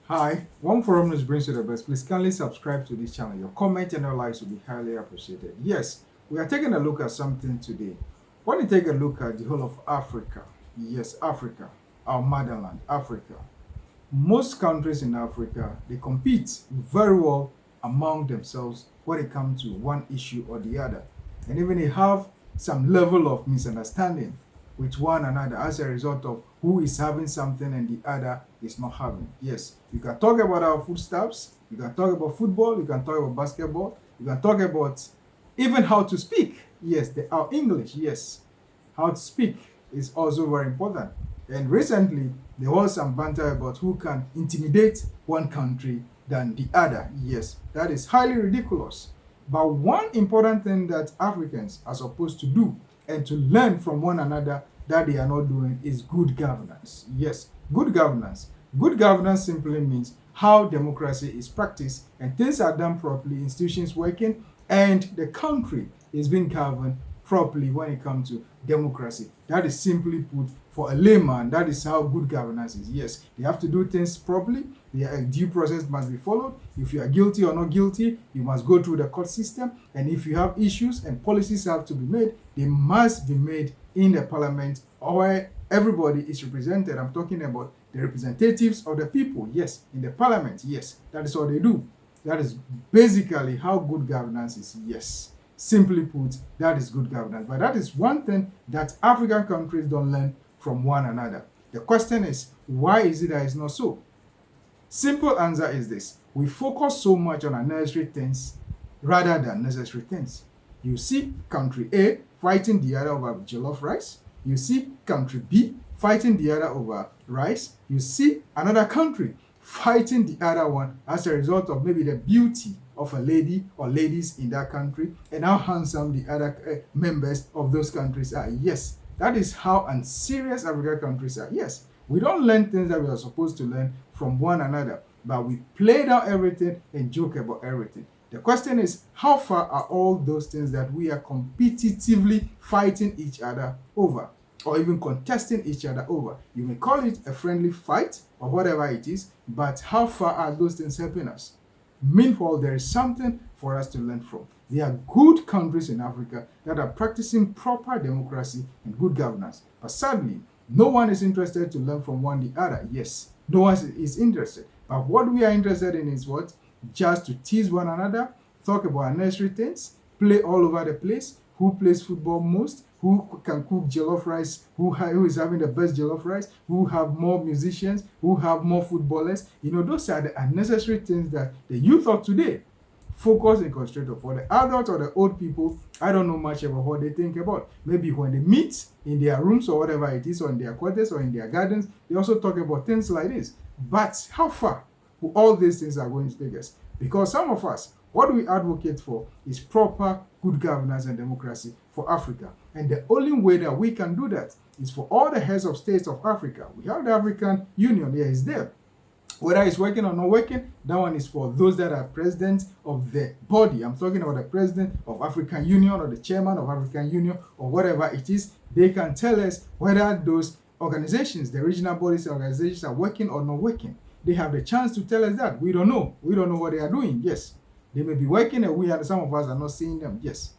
Hi, one forum news brings you the best. Please kindly subscribe to this channel. Your comment and your likes will be highly appreciated. Yes, we are taking a look at something today. Want to take a look at the whole of Africa. Yes, Africa, our motherland, Africa. Most countries in Africa, they compete very well among themselves when it comes to one issue or the other. And even they have some level of misunderstanding with one another as a result of who is having something and the other is not having. Yes, you can talk about our foodstuffs, you can talk about football, you can talk about basketball, you can talk about even how to speak. Yes, our English, yes. How to speak is also very important. And recently, there was some banter about who can intimidate one country than the other. Yes, that is highly ridiculous. But one important thing that Africans are supposed to do and to learn from one another that they are not doing is good governance. Yes, good governance. Good governance simply means how democracy is practiced and things are done properly, institutions working, and the country is being governed properly when it comes to democracy. That is simply put, for a layman, that is how good governance is. Yes, they have to do things properly. The due process must be followed. If you are guilty or not guilty, you must go through the court system. And if you have issues and policies have to be made, they must be made in the parliament where everybody is represented. I'm talking about the representatives of the people. Yes, in the parliament. Yes, that is what they do. That is basically how good governance is. Yes. Simply put, that is good governance. But that is one thing that African countries don't learn from one another. The question is, why is it that it's not so? Simple answer is this: we focus so much on unnecessary things rather than necessary things. You see country A fighting the other over jollof rice. You see country B fighting the other over rice. You see another country fighting the other one as a result of maybe the beauty of a lady or ladies in that country and how handsome the other members of those countries are. Yes, that is how unserious African countries are. Yes, we don't learn things that we are supposed to learn from one another, but we play down everything and joke about everything. The question is, how far are all those things that we are competitively fighting each other over, or even contesting each other over? You may call it a friendly fight or whatever it is, but how far are those things helping us? Meanwhile, there is something for us to learn from. There are good countries in Africa that are practicing proper democracy and good governance. But sadly, no one is interested to learn from one the other. Yes, no one is interested. But what we are interested in is what? Just to tease one another, talk about unnecessary things, play all over the place. Who plays football most? Who can cook jollof rice? Who is having the best jollof rice? Who have more musicians? Who have more footballers? Those are the unnecessary things that the youth of today focus and concentrate on. For the adults or the old people, I don't know much about what they think about. Maybe when they meet in their rooms or whatever it is, or in their quarters or in their gardens, they also talk about things like this. But how far will all these things are going to take us? Because some of us, what we advocate for is proper good governance and democracy for Africa. And the only way that we can do that is for all the heads of states of Africa. We have the African Union, there is there. Whether it's working or not working, that one is for those that are president of the body. I'm talking about the president of African Union or the chairman of African Union or whatever it is. They can tell us whether those organizations, the regional bodies organizations, are working or not working. They have the chance to tell us that. We don't know. We don't know what they are doing. Yes. They may be working and some of us are not seeing them. Yes.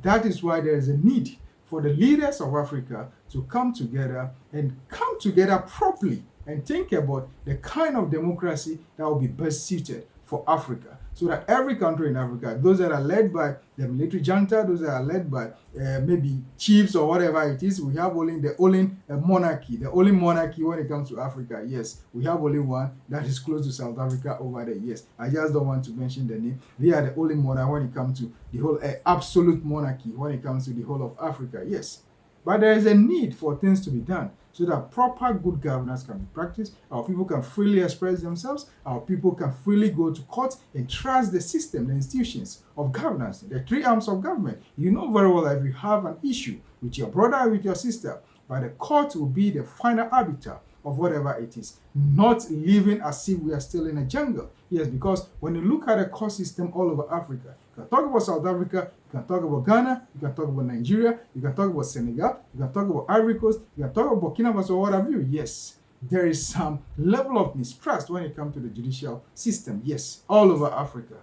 That is why there is a need for the leaders of Africa to come together and come together properly and think about the kind of democracy that will be best suited for Africa. So that every country in Africa, those that are led by the military junta, those that are led by maybe chiefs or whatever it is, we have only the only monarchy, the only monarchy when it comes to Africa. Yes, we have only one that is close to South Africa over there. Yes, I just don't want to mention the name. They are the only monarch when it comes to the whole absolute monarchy when it comes to the whole of Africa. Yes, but there is a need for things to be done so that proper good governance can be practiced. Our people can freely express themselves. Our people can freely go to court and trust the system, the institutions of governance, the three arms of government. You know very well that if you have an issue with your brother or with your sister, but the court will be the final arbiter of whatever it is, not living as if we are still in a jungle. Yes, because when you look at the court system all over Africa, you can talk about South Africa, you can talk about Ghana, you can talk about Nigeria, you can talk about Senegal, you can talk about Ivory Coast, you can talk about Burkina Faso, what have you. Yes, there is some level of mistrust when it comes to the judicial system, yes, all over Africa.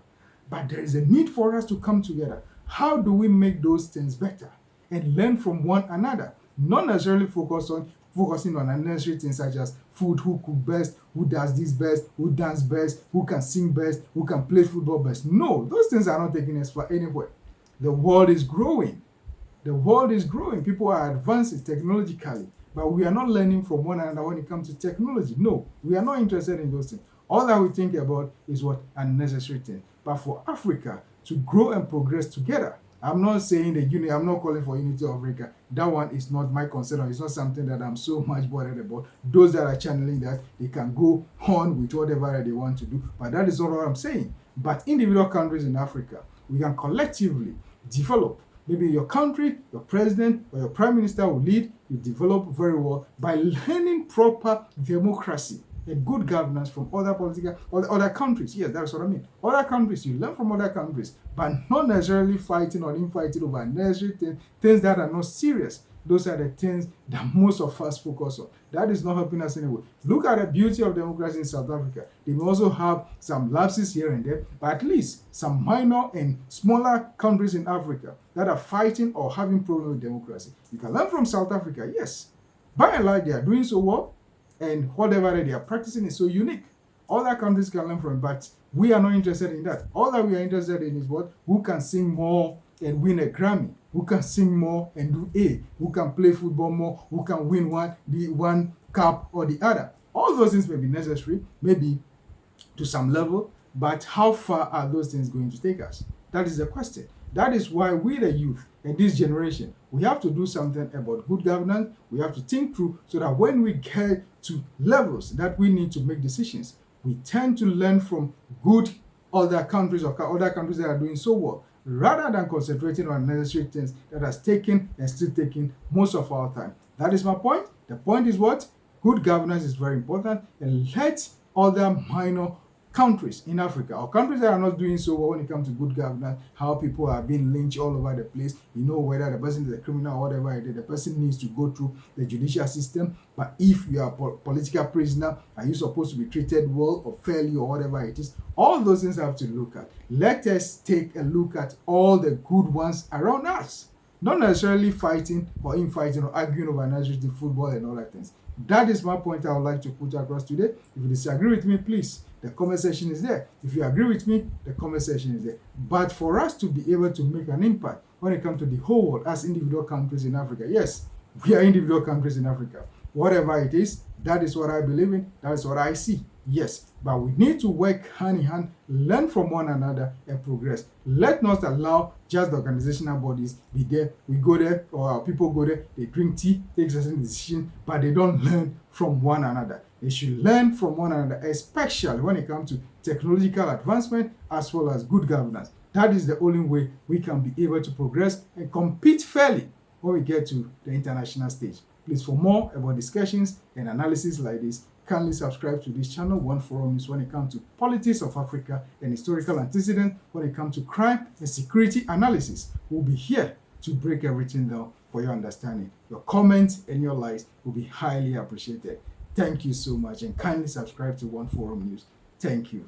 But there is a need for us to come together. How do we make those things better and learn from one another? Not necessarily focusing on unnecessary things such as food, who cook best, who does this best, who dance best, who can sing best, who can play football best. No, those things are not taking us for anywhere. The world is growing. The world is growing. People are advancing technologically, but we are not learning from one another when it comes to technology. No, we are not interested in those things. All that we think about is what unnecessary things. But for Africa to grow and progress together, I'm not saying the unity, I'm not calling for unity of Africa. That one is not my concern. It's not something that I'm so much bothered about. Those that are channeling that, they can go on with whatever they want to do. But that is not what I'm saying. But individual countries in Africa, we can collectively develop. Maybe your country, your president, or your prime minister will lead, you develop very well by learning proper democracy and good governance from other political or other countries. Yes, that's what I mean. Other countries, you learn from other countries, but not necessarily fighting or infighting over unnecessary things that are not serious. Those are the things that most of us focus on. That is not helping us anyway. Look at the beauty of democracy in South Africa. They may also have some lapses here and there, but at least some minor and smaller countries in Africa that are fighting or having problems with democracy. You can learn from South Africa, yes. By and large, they are doing so well, and whatever they are practicing is so unique. Other countries can learn from it, but we are not interested in that. All that we are interested in is what? Who can sing more and win a Grammy? Who can sing more and do A? Who can play football more? Who can win one cup or the other? All those things may be necessary, maybe to some level, but how far are those things going to take us? That is the question. That is why we, the youth, and this generation, we have to do something about good governance. We have to think through so that when we get to levels that we need to make decisions, we tend to learn from good other countries or other countries that are doing so well, rather than concentrating on unnecessary things that has taken and still taking most of our time. That is my point. The point is what? Good governance is very important, and let other minor countries in Africa or countries that are not doing so well when it comes to good governance, how people are being lynched all over the place, whether the person is a criminal or whatever it is, the person needs to go through the judicial system. But if you are a political prisoner, are you supposed to be treated well or fairly or whatever it is? All those things I have to look at. Let us take a look at all the good ones around us. Not necessarily fighting or infighting or arguing over national football and all that things. That is my point I would like to put across today. If you disagree with me, please, the comment section is there. If you agree with me, the comment section is there. But for us to be able to make an impact when it comes to the whole world as individual countries in Africa, yes, we are individual countries in Africa. Whatever it is, that is what I believe in. That is what I see. Yes, but we need to work hand in hand, learn from one another, and progress. Let not allow just the organizational bodies be there. We go there, or our people go there, they drink tea, take certain decisions, but they don't learn from one another. They should learn from one another, especially when it comes to technological advancement as well as good governance. That is the only way we can be able to progress and compete fairly when we get to the international stage. Please, for more about discussions and analysis like this, kindly subscribe to this channel, One Forum News, when it comes to politics of Africa and historical antecedents, when it comes to crime and security analysis. We'll be here to break everything down for your understanding. Your comments and your likes will be highly appreciated. Thank you so much, and kindly subscribe to One Forum News. Thank you.